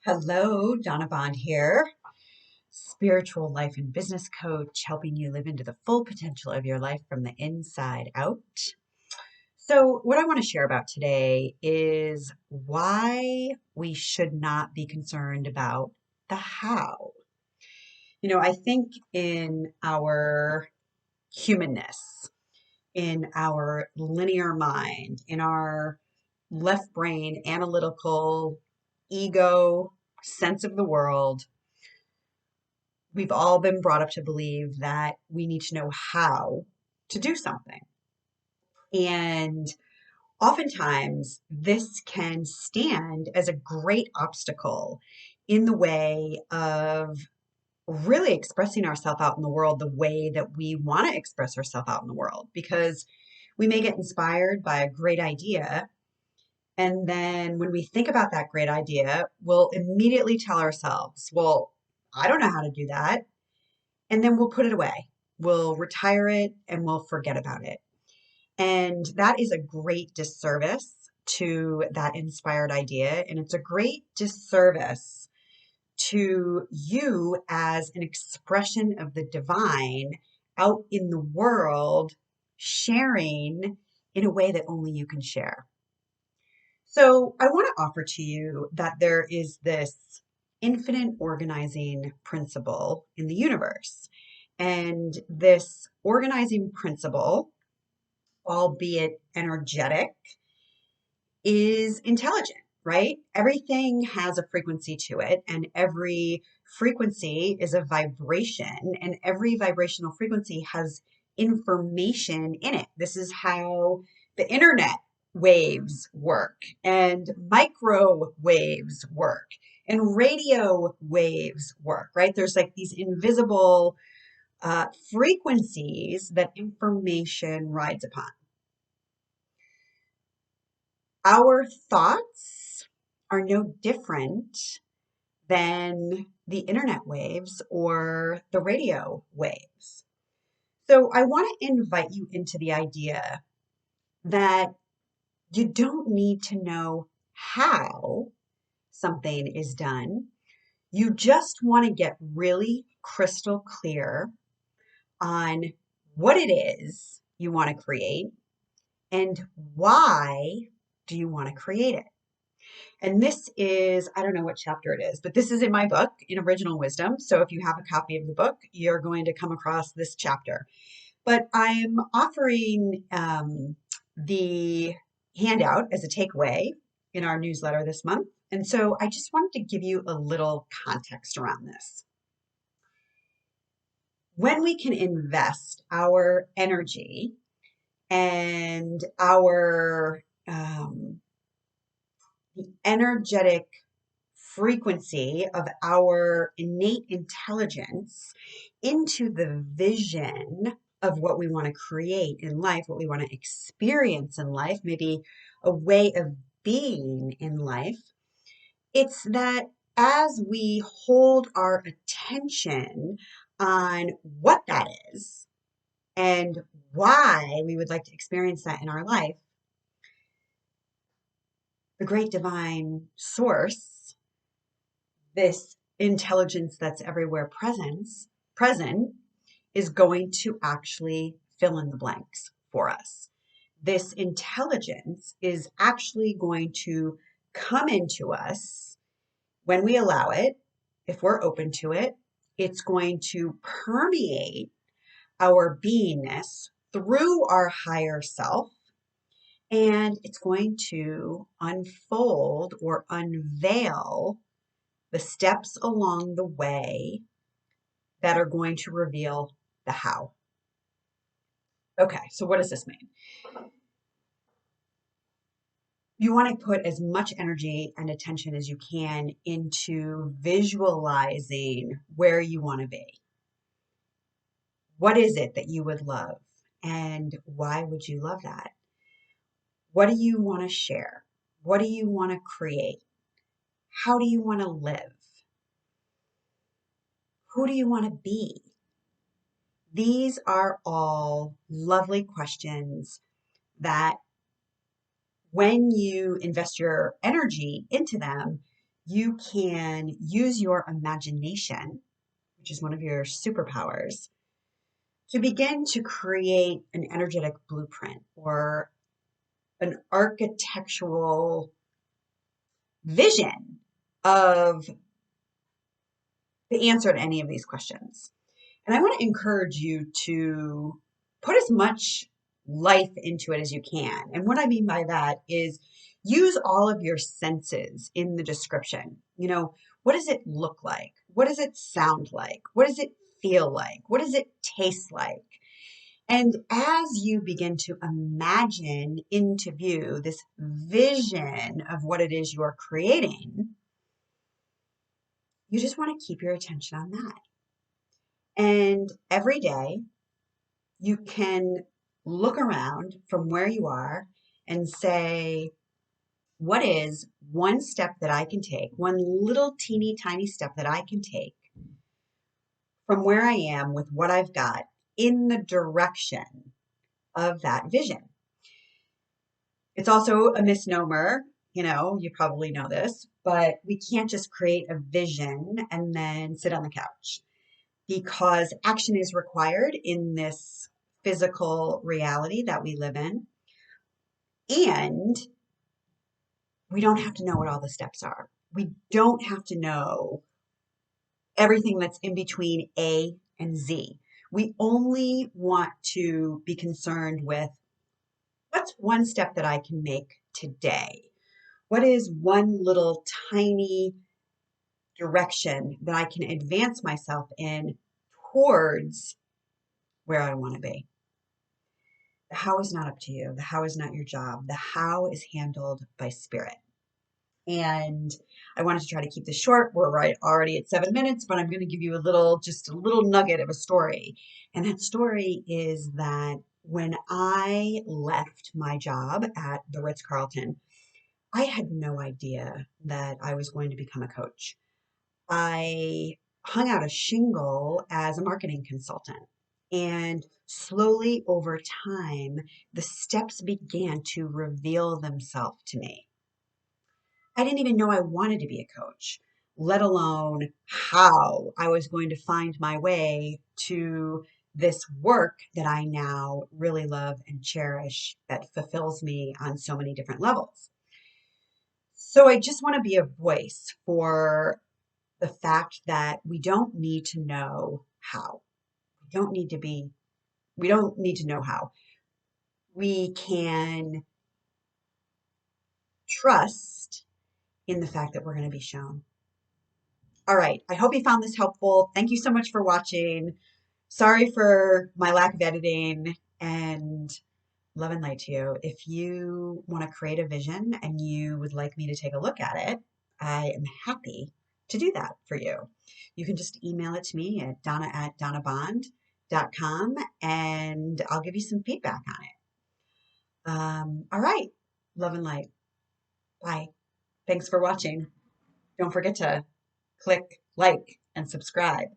Hello, Donna Bond here, spiritual life and business coach, helping you live into the full potential of your life from the inside out. So, what I want to share about today is why we should not be concerned about the how. I think in our humanness, in our linear mind, in our left brain, analytical, ego sense of the world, we've all been brought up to believe that we need to know how to do something. And oftentimes, this can stand as a great obstacle in the way of really expressing ourselves out in the world the way that we want to express ourselves out in the world. Because we may get inspired by a great idea. And then when we think about that great idea, we'll immediately tell ourselves, well, I don't know how to do that. And then we'll put it away. We'll retire it and we'll forget about it. And that is a great disservice to that inspired idea. And it's a great disservice to you as an expression of the divine out in the world, sharing in a way that only you can share. So I want to offer to you that there is this infinite organizing principle in the universe. And this organizing principle, albeit energetic, is intelligent, right? Everything has a frequency to it, and every frequency is a vibration, and every vibrational frequency has information in it. This is how the internet waves work, and microwaves work, and radio waves work, right? There's like these invisible frequencies that information rides upon. Our thoughts are no different than the internet waves or the radio waves. So I want to invite you into the idea that you don't need to know how something is done. You just want to get really crystal clear on what it is you want to create and why do you want to create it. And this is, I don't know what chapter it is, but this is in my book, in Original Wisdom. So if you have a copy of the book, you're going to come across this chapter. But I'm offering the handout as a takeaway in our newsletter this month. And so I just wanted to give you a little context around this. When we can invest our energy and our the energetic frequency of our innate intelligence into the vision of what we want to create in life, what we want to experience in life, maybe a way of being in life, it's that as we hold our attention on what that is and why we would like to experience that in our life, the great divine source, this intelligence that's everywhere present, is going to actually fill in the blanks for us. This intelligence is actually going to come into us when we allow it, if we're open to it. It's going to permeate our beingness through our higher self, and it's going to unfold or unveil the steps along the way that are going to reveal the how. Okay, so what does this mean? You want to put as much energy and attention as you can into visualizing where you want to be. What is it that you would love? And why would you love that? What do you want to share? What do you want to create? How do you want to live? Who do you want to be? These are all lovely questions that when you invest your energy into them, you can use your imagination, which is one of your superpowers, to begin to create an energetic blueprint or an architectural vision of the answer to any of these questions. And I want to encourage you to put as much life into it as you can. And what I mean by that is use all of your senses in the description. What does it look like? What does it sound like? What does it feel like? What does it taste like? And as you begin to imagine into view this vision of what it is you're creating, you just want to keep your attention on that. And every day, you can look around from where you are and say, what is one step that I can take, one little teeny tiny step that I can take from where I am with what I've got in the direction of that vision? It's also a misnomer. You probably know this, but we can't just create a vision and then sit on the couch, because action is required in this physical reality that we live in. And we don't have to know what all the steps are. We don't have to know everything that's in between A and Z. We only want to be concerned with what's one step that I can make today? What is one little tiny direction that I can advance myself in towards where I want to be? The how is not up to you. The how is not your job. The how is handled by spirit. And I wanted to try to keep this short. We're right already at 7 minutes, but I'm going to give you just a little nugget of a story. And that story is that when I left my job at the Ritz-Carlton, I had no idea that I was going to become a coach. I hung out a shingle as a marketing consultant. And slowly over time, the steps began to reveal themselves to me. I didn't even know I wanted to be a coach, let alone how I was going to find my way to this work that I now really love and cherish, that fulfills me on so many different levels. So I just want to be a voice for the fact that we don't need to know how. We don't need to know how. We can trust in the fact that we're going to be shown. All right. I hope you found this helpful. Thank you so much for watching. Sorry for my lack of editing, and love and light to you. If you want to create a vision and you would like me to take a look at it, I am happy to do that for you. You can just email it to me at donna@donnabond.com, and I'll give you some feedback on it. All right. Love and light. Bye. Thanks for watching. Don't forget to click like and subscribe.